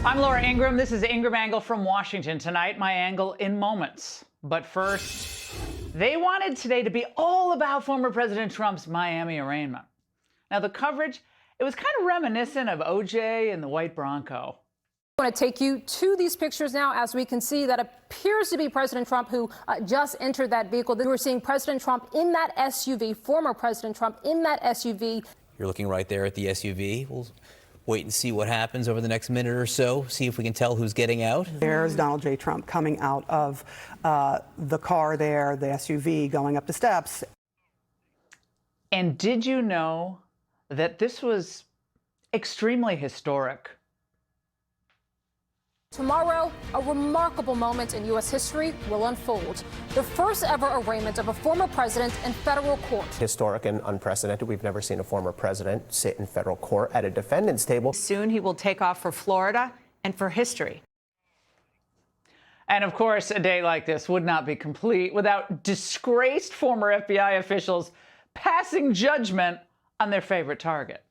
I'm Laura Ingraham. This is Ingraham Angle from Washington. Tonight, my angle in moments. But first, they wanted today to be all about former President Trump's Miami arraignment. Now, the coverage, it was kind of reminiscent of OJ and the white Bronco. I want to take you to these pictures now. As we can see, that appears to be President Trump who just entered that vehicle. We're seeing President Trump in that SUV, former President Trump in that SUV. You're looking right there at the SUV. We'll wait and see what happens over the next minute or so, see if we can tell who's getting out. There's Donald J. Trump coming out of the car there, the SUV, going up the steps. And did you know that this was extremely historic? Tomorrow, a remarkable moment in U.S. history will unfold. The first ever arraignment of a former president in federal court. Historic and unprecedented. We've never seen a former president sit in federal court at a defendant's table. Soon he will take off for Florida and for history. And of course, a day like this would not be complete without disgraced former FBI officials passing judgment on their favorite target.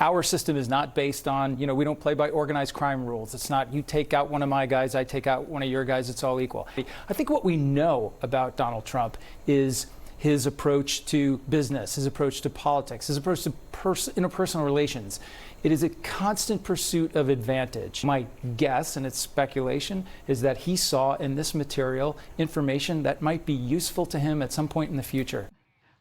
Our system is not based on, we don't play by organized crime rules. It's not you take out one of my guys, I take out one of your guys, it's all equal. I think what we know about Donald Trump is his approach to business, his approach to politics, his approach to interpersonal relations. It is a constant pursuit of advantage. My guess, and it's speculation, is that he saw in this material information that might be useful to him at some point in the future.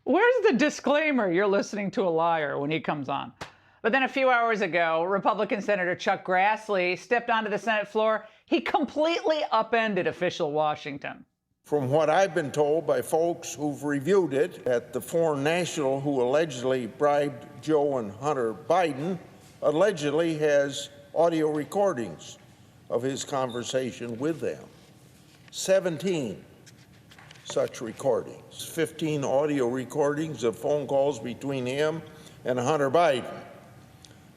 Where's the disclaimer? You're listening to a liar when he comes on. But then a few hours ago, Republican Senator Chuck Grassley stepped onto the Senate floor. He completely upended official Washington. From what I've been told by folks who've reviewed it, at the foreign national who allegedly bribed Joe and Hunter Biden allegedly has audio recordings of his conversation with them. 17 such recordings. 15 audio recordings of phone calls between him and Hunter Biden.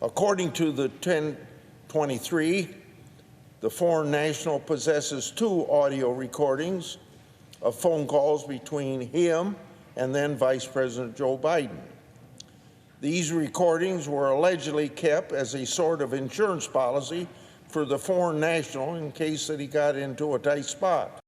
According to the 1023, the foreign national possesses 2 audio recordings of phone calls between him and then Vice President Joe Biden. These recordings were allegedly kept as a sort of insurance policy for the foreign national in case that he got into a tight spot.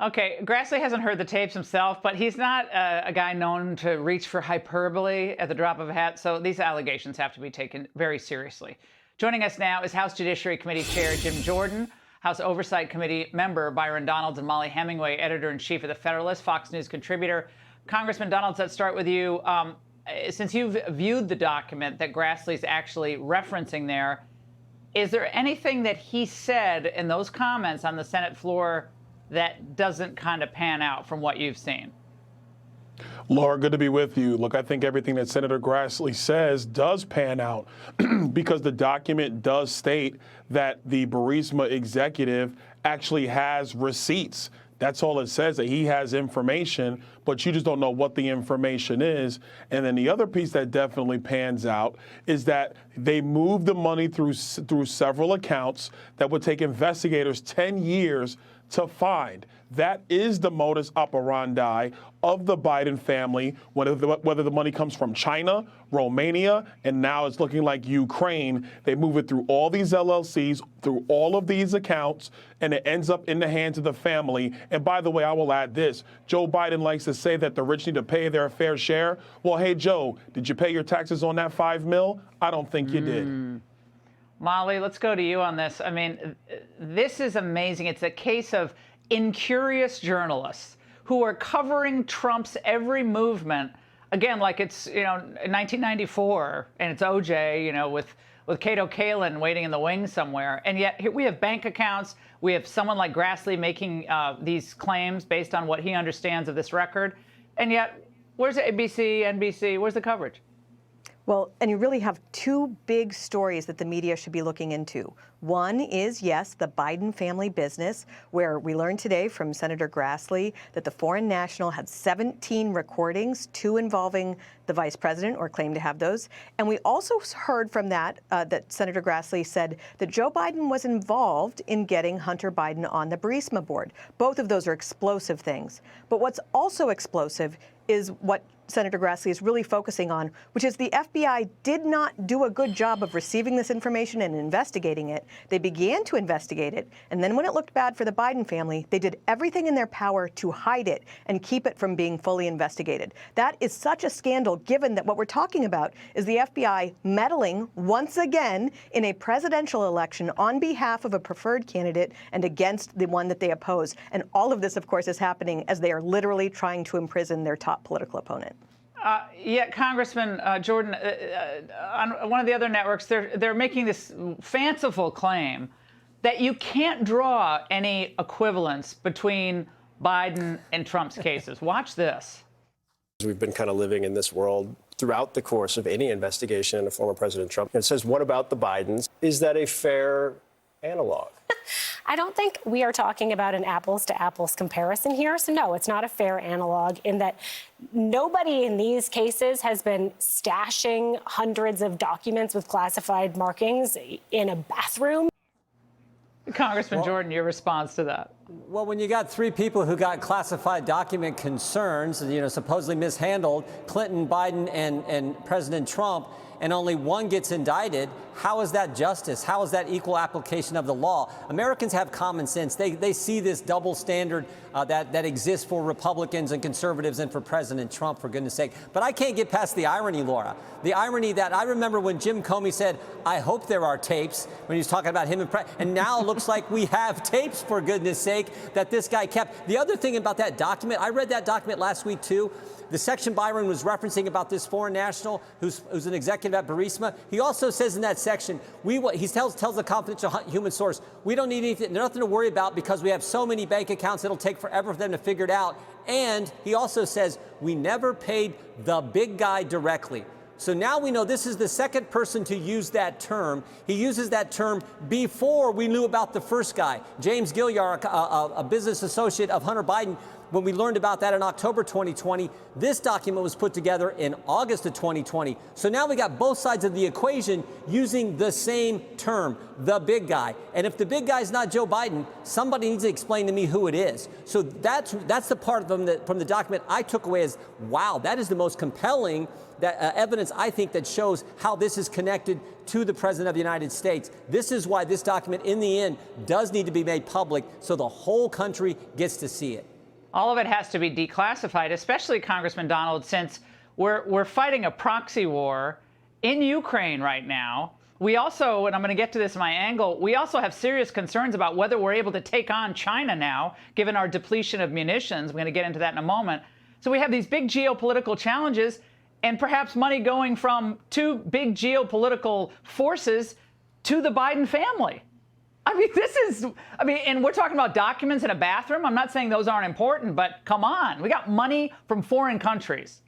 Okay, Grassley hasn't heard the tapes himself, but he's not a guy known to reach for hyperbole at the drop of a hat, so these allegations have to be taken very seriously. Joining us now is House Judiciary Committee Chair Jim Jordan, House Oversight Committee member Byron Donalds, and Molly Hemingway, Editor-in-Chief of The Federalist, Fox News contributor. Congressman Donalds, let's start with you. Since you've viewed the document that Grassley's actually referencing there, is there anything that he said in those comments on the Senate floor that doesn't kind of pan out from what you've seen? Laura, good to be with you. Look, I think everything that Senator Grassley says does pan out because the document does state that the Burisma executive actually has receipts. That's all it says, that he has information, but you just don't know what the information is. And then the other piece that definitely pans out is that they moved the money through several accounts that would take investigators 10 years to find. That is the modus operandi of the Biden family, whether the money comes from China, Romania, and now it's looking like Ukraine. They move it through all these LLCs, through all of these accounts, and it ends up in the hands of the family. And by the way, I will add this. Joe Biden likes to say that the rich need to pay their fair share. Well, hey, Joe, did you pay your taxes on that $5 million? I don't think you did. Molly, let's go to you on this. I mean, this is amazing. It's a case of incurious journalists who are covering Trump's every movement, again, like it's, 1994 and it's OJ, with Kato Kalin waiting in the wings somewhere. And yet here we have bank accounts. We have someone like Grassley making these claims based on what he understands of this record. And yet, where's ABC, NBC? Where's the coverage? Well, and you really have 2 big stories that the media should be looking into. One is, yes, the Biden family business, where we learned today from Senator Grassley that the foreign national had 17 recordings, 2 involving the vice president or claim to have those. And we also heard from that Senator Grassley said that Joe Biden was involved in getting Hunter Biden on the Burisma board. Both of those are explosive things. But what's also explosive is what Senator Grassley is really focusing on, which is the FBI did not do a good job of receiving this information and investigating it. They began to investigate it, and then when it looked bad for the Biden family, they did everything in their power to hide it and keep it from being fully investigated. That is such a scandal, given that what we're talking about is the FBI meddling once again in a presidential election on behalf of a preferred candidate and against the one that they oppose. And all of this, of course, is happening as they are literally trying to imprison their top political opponent. Yeah, Congressman Jordan, on one of the other networks, they're making this fanciful claim that you can't draw any equivalence between Biden and Trump's cases. Watch this. We've been kind of living in this world throughout the course of any investigation into former President Trump. It says, what about the Bidens? Is that a fair analog? I don't think we are talking about an apples to apples comparison here. So no, it's not a fair analog in that nobody in these cases has been stashing hundreds of documents with classified markings in a bathroom. Congressman Jordan, your response to that? Well, when you got three people who got classified document concerns, supposedly mishandled, Clinton, Biden, and President Trump, and only one gets indicted, how is that justice? How is that equal application of the law? Americans have common sense. They see this double standard that exists for Republicans and conservatives and for President Trump, for goodness sake. But I can't get past the irony, Laura. The irony that I remember when Jim Comey said, I hope there are tapes, when he was talking about him and now it looks like we have tapes, for goodness sake, that this guy kept. The other thing about that document, I read that document last week too. The section Byron was referencing about this foreign national who's an executive at Burisma, he also says in that section, he tells the confidential human source, we don't need anything, nothing to worry about because we have so many bank accounts, it'll take forever for them to figure it out. And he also says, we never paid the big guy directly. So now we know this is the second person to use that term. He uses that term before we knew about the first guy. James Gilliar, a business associate of Hunter Biden, when we learned about that in October 2020, this document was put together in August of 2020. So now we got both sides of the equation using the same term, the big guy. And if the big guy is not Joe Biden, somebody needs to explain to me who it is. So that's the part of them that, from the document I took away as, wow, that is the most compelling evidence, I think, that shows how this is connected to the President of the United States. This is why this document, in the end, does need to be made public so the whole country gets to see it. All of it has to be declassified, especially, Congressman Donald, since we're fighting a proxy war in Ukraine right now. We also, and I'm going to get to this in my angle, we also have serious concerns about whether we're able to take on China now, given our depletion of munitions. We're going to get into that in a moment. So we have these big geopolitical challenges and perhaps money going from two big geopolitical forces to the Biden family. And we're talking about documents in a bathroom. I'm not saying those aren't important, but come on. We got money from foreign countries.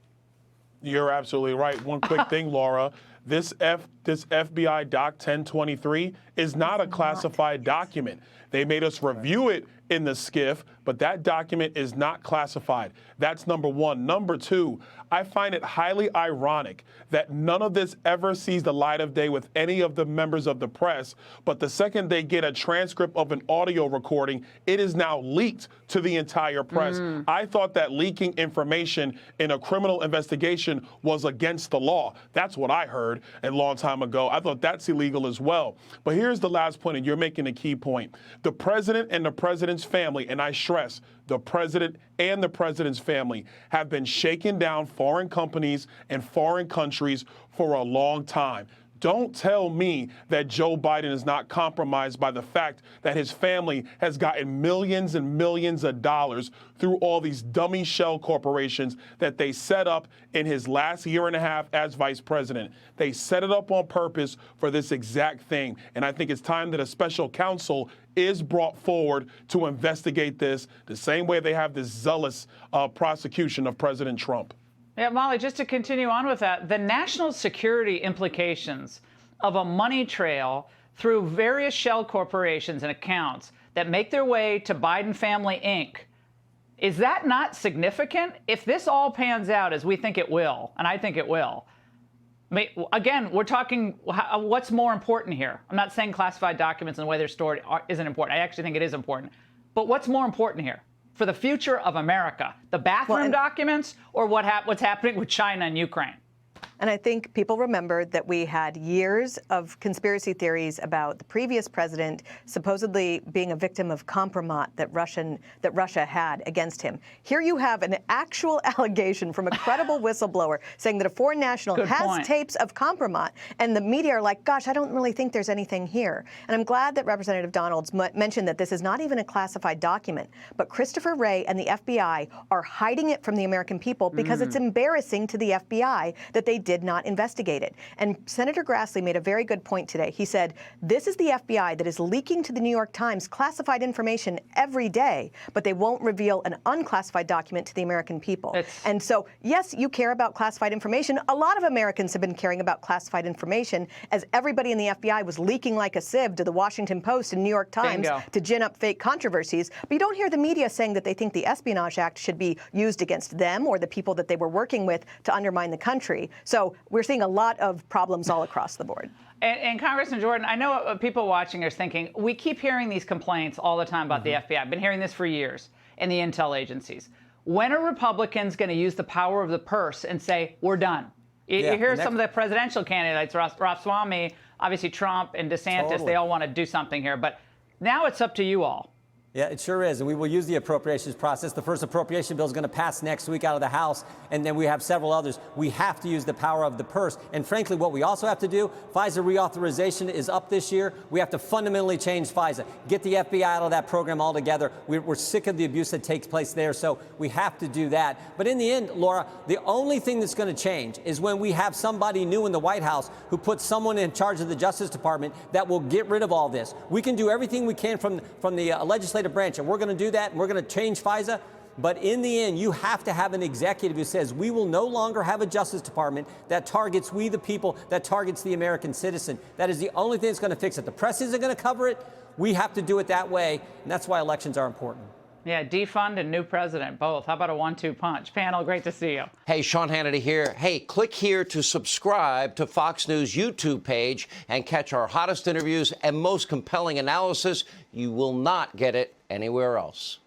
You're absolutely right. One quick thing, Laura. This FBI Doc 1023 is not a classified document. They made us review it in the SCIF, but that document is not classified. That's number one. Number two, I find it highly ironic that none of this ever sees the light of day with any of the members of the press, but the second they get a transcript of an audio recording, it is now leaked to the entire press. I thought that leaking information in a criminal investigation was against the law. That's what I heard a long time ago. I thought that's illegal as well. But here's the last point, and you're making a key point. The president and the president's family, and I stress, the president and the president's family have been shaking down foreign companies and foreign countries for a long time. Don't tell me that Joe Biden is not compromised by the fact that his family has gotten millions and millions of dollars through all these dummy shell corporations that they set up in his last year and a half as vice president. They set it up on purpose for this exact thing. And I think it's time that a special counsel is brought forward to investigate this the same way they have this zealous prosecution of President Trump. Yeah, Molly, just to continue on with that, the national security implications of a money trail through various shell corporations and accounts that make their way to Biden Family Inc. Is that not significant? If this all pans out as we think it will, and I think it will, again, we're talking what's more important here. I'm not saying classified documents and the way they're stored isn't important. I actually think it is important. But what's more important here for the future of America? The bathroom documents or what's happening with China and Ukraine? And I think people remember that we had years of conspiracy theories about the previous president supposedly being a victim of compromise that Russia had against him. Here you have an actual allegation from a credible whistleblower saying that a foreign national has tapes of compromise, and the media are like, gosh, I don't really think there's anything here. And I'm glad that Representative Donalds mentioned that this is not even a classified document, but Christopher Wray and the FBI are hiding it from the American people because it's embarrassing to the FBI that they did not investigate it. And Senator Grassley made a very good point today. He said, this is the FBI that is leaking to the New York Times classified information every day, but they won't reveal an unclassified document to the American people. And so, yes, you care about classified information. A lot of Americans have been caring about classified information as everybody in the FBI was leaking like a sieve to the Washington Post and New York Times to gin up fake controversies. But you don't hear the media saying that they think the Espionage Act should be used against them or the people that they were working with to undermine the country. So we're seeing a lot of problems all across the board. And Congressman Jordan, I know people watching are thinking, we keep hearing these complaints all the time about the FBI. I've been hearing this for years and the intel agencies. When are Republicans going to use the power of the purse and say, we're done? You hear some of the presidential candidates, Ramaswamy, obviously Trump and DeSantis, they all want to do something here. But now it's up to you all. Yeah, it sure is. And we will use the appropriations process. The first appropriation bill is going to pass next week out of the House, and then we have several others. We have to use the power of the purse. And frankly, what we also have to do, FISA reauthorization is up this year. We have to fundamentally change FISA, get the FBI out of that program altogether. We're sick of the abuse that takes place there, so we have to do that. But in the end, Laura, the only thing that's going to change is when we have somebody new in the White House who puts someone in charge of the Justice Department that will get rid of all this. We can do everything we can from the legislative branch, and we're going to do that, and we're going to change FISA. But in the end, you have to have an executive who says we will no longer have a Justice Department that targets we the people, that targets the American citizen. That is the only thing that's going to fix it. The press isn't going to cover it. We have to do it that way, and that's why elections are important. Yeah, defund and new president, both. How about a 1-2 punch? Panel, great to see you. Hey, Sean Hannity here. Hey, click here to subscribe to Fox News YouTube page and catch our hottest interviews and most compelling analysis. You will not get it anywhere else.